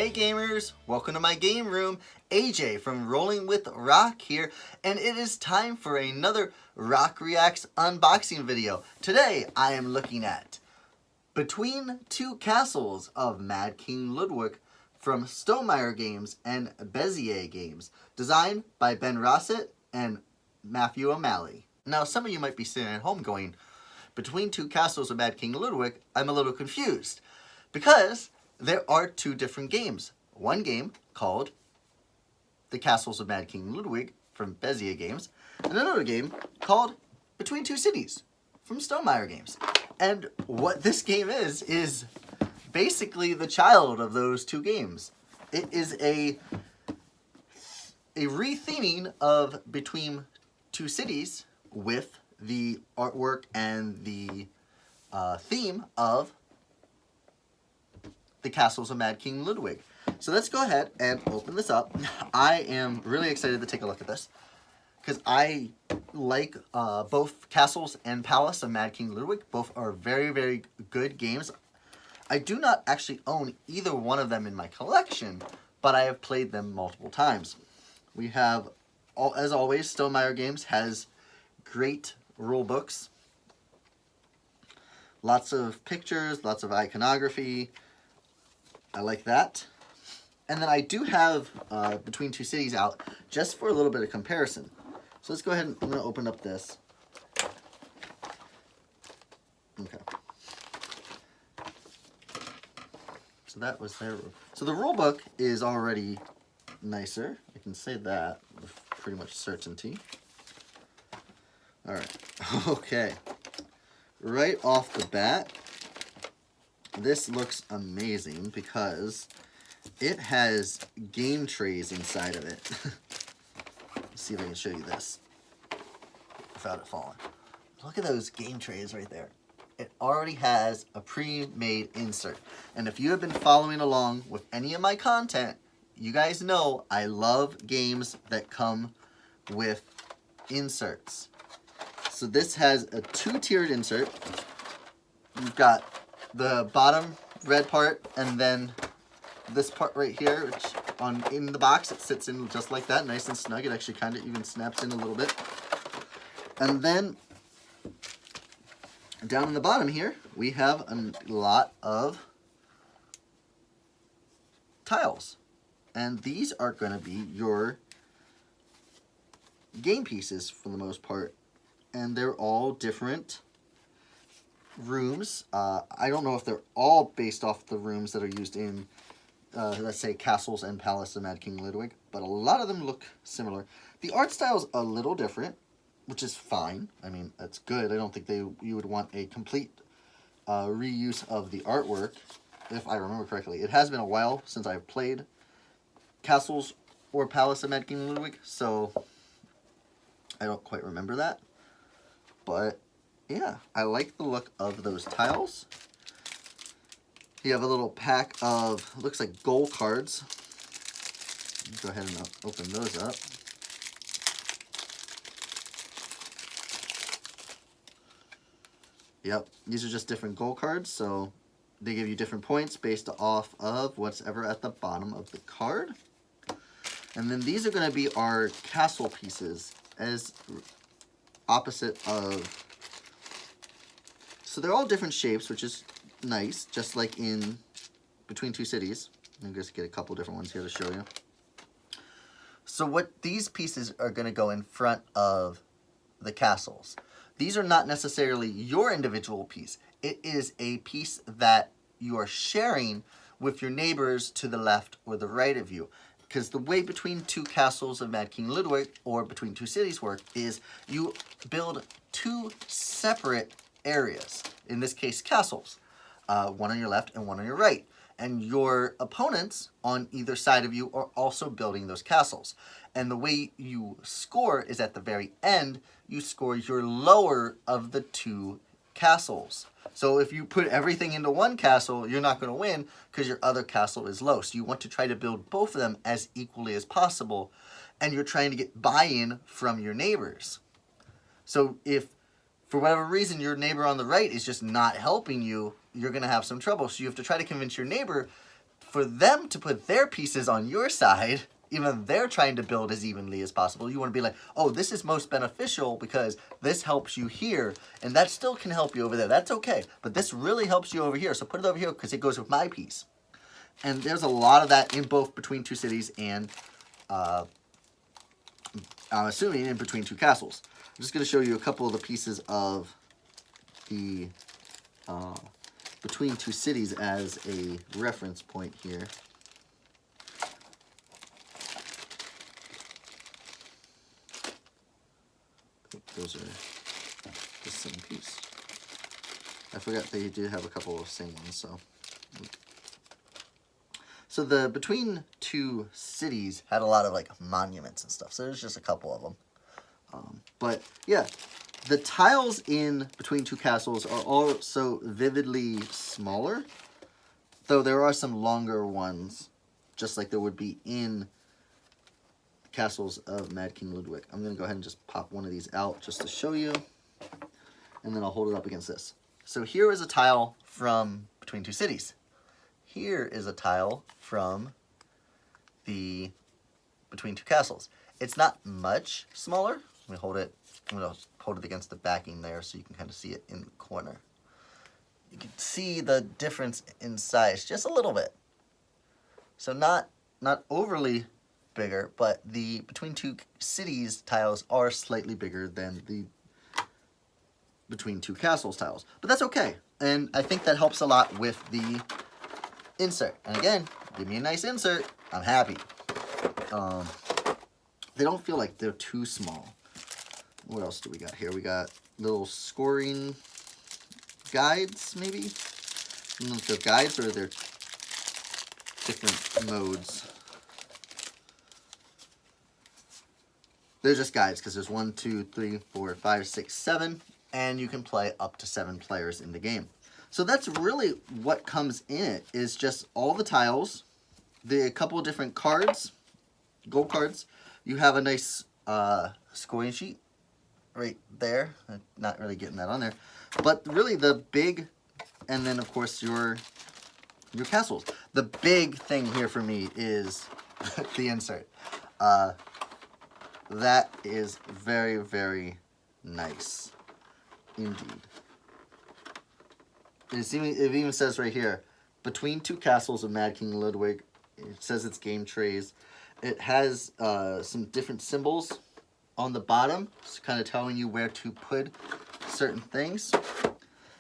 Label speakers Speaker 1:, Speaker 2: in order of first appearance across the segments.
Speaker 1: Hey gamers, welcome to my game room. AJ from RollingWithRoc here, and it is time for another Rock Reacts unboxing video. Today I am looking at Between Two Castles of Mad King Ludwig from Stonemaier Games and Bezier Games, designed by Ben Rosset and Matthew O'Malley. Now some of you might be sitting at home going, Between Two Castles of Mad King Ludwig, I'm a little confused, because there are two different games. One game called The Castles of Mad King Ludwig from Bezier Games, and another game called Between Two Cities from Stonemaier Games. And what this game is basically the child of those two games. It is a re-theming of Between Two Cities with the artwork and the theme of The Castles of Mad King Ludwig. So let's go ahead and open this up. I am really excited to take a look at this because I like both Castles and Palace of Mad King Ludwig. Both are very, very good games. I do not actually own either one of them in my collection, but I have played them multiple times. We have, as always, Stonemaier Games has great rule books. Lots of pictures, lots of iconography. I like that. And then I do have Between Two Cities out just for a little bit of comparison. So let's go ahead and I'm going to open up this. Okay. So that was their rule. So the rule book is already nicer. I can say that with pretty much certainty. Alright. Okay. Right off the bat, this looks amazing because it has game trays inside of it. Let's see if I can show you this without it falling. Look at those game trays right there. It already has a pre-made insert. And if you have been following along with any of my content, you guys know I love games that come with inserts. So this has a two-tiered insert. You've got the bottom red part, and then this part right here, which in the box, it sits in just like that, nice and snug. It actually kind of even snaps in a little bit. And then down in the bottom here, we have a lot of tiles. And these are going to be your game pieces for the most part. And they're all different rooms. I don't know if they're all based off the rooms that are used in, let's say, Castles and Palace of Mad King Ludwig, but a lot of them look similar. The art style's a little different, which is fine. I mean, that's good. I don't think you would want a complete reuse of the artwork, if I remember correctly. It has been a while since I've played Castles or Palace of Mad King Ludwig, so I don't quite remember that. But yeah, I like the look of those tiles. You have a little pack of, looks like gold cards. Go ahead and open those up. Yep, these are just different gold cards, so they give you different points based off of what's ever at the bottom of the card. And then these are going to be our castle pieces as opposite of, so they're all different shapes, which is nice, just like in Between Two Cities. I'm just get a couple different ones here to show you. So what these pieces are going to go in front of the castles. These are not necessarily your individual piece. It is a piece that you are sharing with your neighbors to the left or the right of you. Because the way Between Two Castles of Mad King Ludwig or Between Two Cities work is you build two separate areas, in this case castles, one on your left and one on your right. And your opponents on either side of you are also building those castles. And the way you score is at the very end, you score your lower of the two castles. So if you put everything into one castle, you're not going to win because your other castle is low. So you want to try to build both of them as equally as possible. And you're trying to get buy-in from your neighbors. So if for whatever reason your neighbor on the right is just not helping you, you're going to have some trouble. So you have to try to convince your neighbor for them to put their pieces on your side, even though they're trying to build as evenly as possible, you want to be like, oh, this is most beneficial because this helps you here, and that still can help you over there. That's okay, but this really helps you over here, so put it over here because it goes with my piece. And there's a lot of that in both Between Two Cities and, I'm assuming, in Between Two Castles. I'm just going to show you a couple of the pieces of the Between Two Cities as a reference point here. Those are the same piece. I forgot they did have a couple of same ones, so. So the Between Two Cities had a lot of like monuments and stuff, so there's just a couple of them. But yeah, the tiles in Between Two Castles are also vividly smaller, though there are some longer ones, just like there would be in Castles of Mad King Ludwig. I'm going to go ahead and just pop one of these out just to show you, and then I'll hold it up against this. So here is a tile from Between Two Cities. Here is a tile from the Between Two Castles. It's not much smaller. Let me hold it. I'm going to hold it against the backing there so you can kind of see it in the corner. You can see the difference in size just a little bit. So not overly bigger, but the Between Two Cities tiles are slightly bigger than the Between Two Castles tiles. But that's okay. And I think that helps a lot with the insert. And again, give me a nice insert. I'm happy. They don't feel like they're too small. What else do we got here? We got little scoring guides, maybe? I don't know if they're guides or they're different modes. They're just guides because there's 1, 2, 3, 4, 5, 6, 7, and you can play up to 7 players in the game. So that's really what comes in it, is just all the tiles, the couple of different cards, gold cards. You have a nice scoring sheet right there. I'm not really getting that on there. But really the big, and then of course your castles. The big thing here for me is the insert. That is very, very nice indeed. It even says right here, Between Two Castles of Mad King Ludwig. It says it's game trays. It has some different symbols on the bottom, just kind of telling you where to put certain things.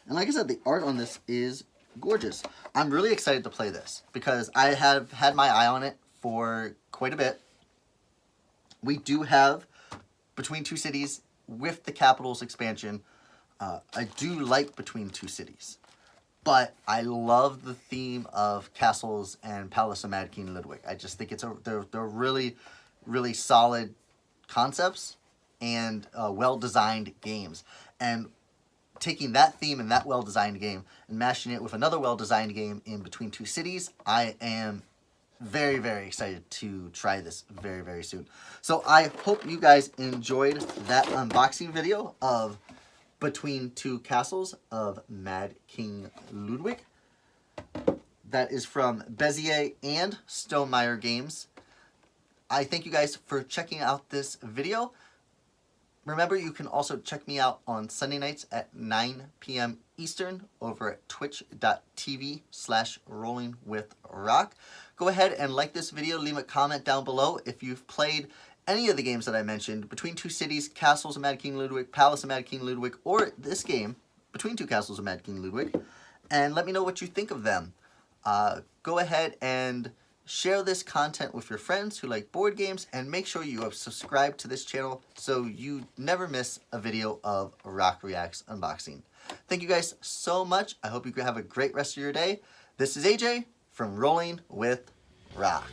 Speaker 1: And like I said, the art on this is gorgeous. I'm really excited to play this because I have had my eye on it for quite a bit. We do have Between Two Cities with the Capitals expansion. I do like Between Two Cities, but I love the theme of Castles and Palace of Mad King Ludwig. I just think they're really, really solid concepts and well-designed games. And taking that theme and that well-designed game and mashing it with another well-designed game in Between Two Cities, I am very, very excited to try this very, very soon. So I hope you guys enjoyed that unboxing video of Between Two Castles of Mad King Ludwig. That is from Bezier and Stonemaier Games. I thank you guys for checking out this video. Remember, you can also check me out on Sunday nights at 9 p.m. Eastern over at twitch.tv/RollingWithRoc. Go ahead and like this video, leave a comment down below if you've played any of the games that I mentioned, Between Two Cities, Castles of Mad King Ludwig, Palace of Mad King Ludwig, or this game, Between Two Castles of Mad King Ludwig, and let me know what you think of them. Go ahead and share this content with your friends who like board games, and make sure you have subscribed to this channel so you never miss a video of Rock Reacts unboxing. Thank you guys so much. I hope you have a great rest of your day. This is AJ from Rolling with Rock.